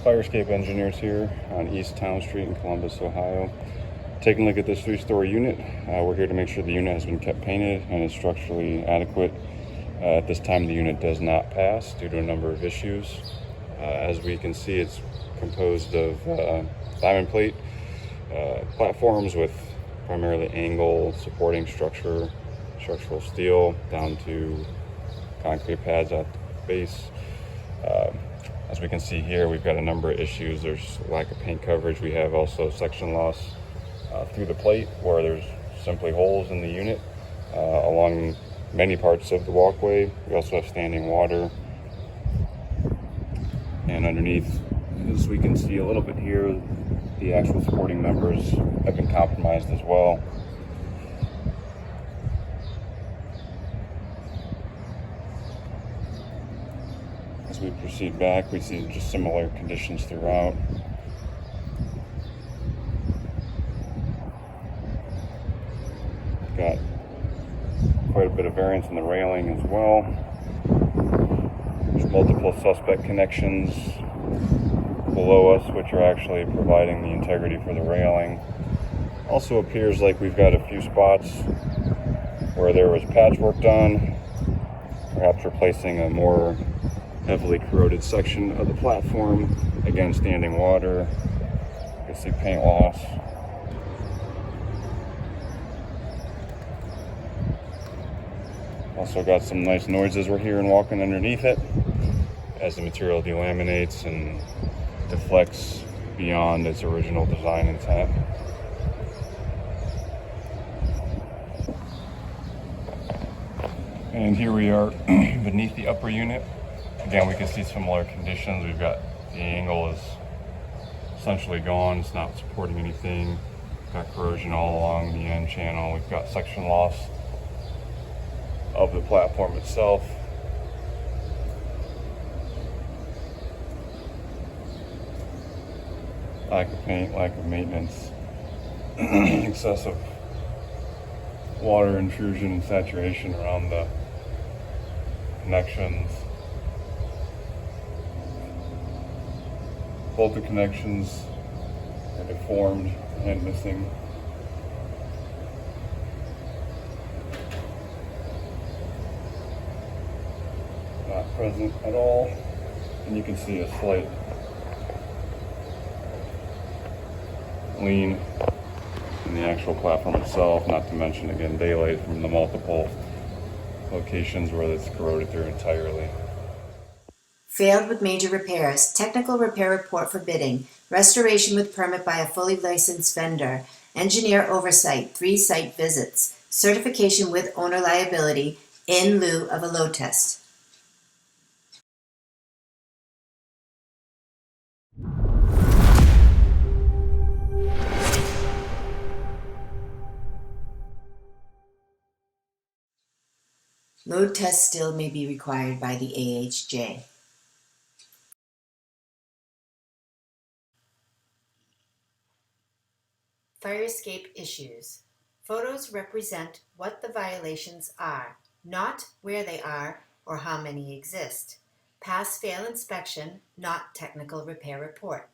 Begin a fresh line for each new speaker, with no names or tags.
Fire escape engineers here on East Town Street in Columbus, Ohio. Taking a look at this 3-story unit. We're here to make sure the unit has been kept painted and is structurally adequate. At this time, the unit does not pass due to a number of issues. As we can see, it's composed of diamond plate platforms with primarily angle supporting structural steel down to concrete pads at the base. As we can see here, we've got a number of issues. There's lack of paint coverage. We have also section loss through the plate where there's simply holes in the unit along many parts of the walkway. We also have standing water. And underneath, as we can see a little bit here, the actual supporting members have been compromised as well. As we proceed back, we see just similar conditions throughout. Got quite a bit of variance in the railing as well. There's multiple suspect connections below us, which are actually providing the integrity for the railing. Also appears like we've got a few spots where there was patchwork done, perhaps replacing a more heavily corroded section of the platform. Again, standing water. You can see paint loss. Also got some nice noises we're hearing walking underneath it as the material delaminates and deflects beyond its original design intent. And here we are beneath the upper unit. Again, we can see similar conditions. We've got the angle is essentially gone. It's not supporting anything. Got corrosion all along the end channel. We've got section loss of the platform itself. Lack of paint, lack of maintenance, excessive water intrusion and saturation around the connections. Both the connections are deformed and missing. Not present at all. And you can see a slight lean in the actual platform itself, not to mention again daylight from the multiple locations where it's corroded through entirely.
Failed with major repairs, technical repair report for bidding, restoration with permit by a fully licensed vendor, engineer oversight, 3 site visits, certification with owner liability in lieu of a load test. Load test still may be required by the AHJ. Fire escape issues. Photos represent what the violations are, not where they are or how many exist. Pass-fail inspection, not technical repair report.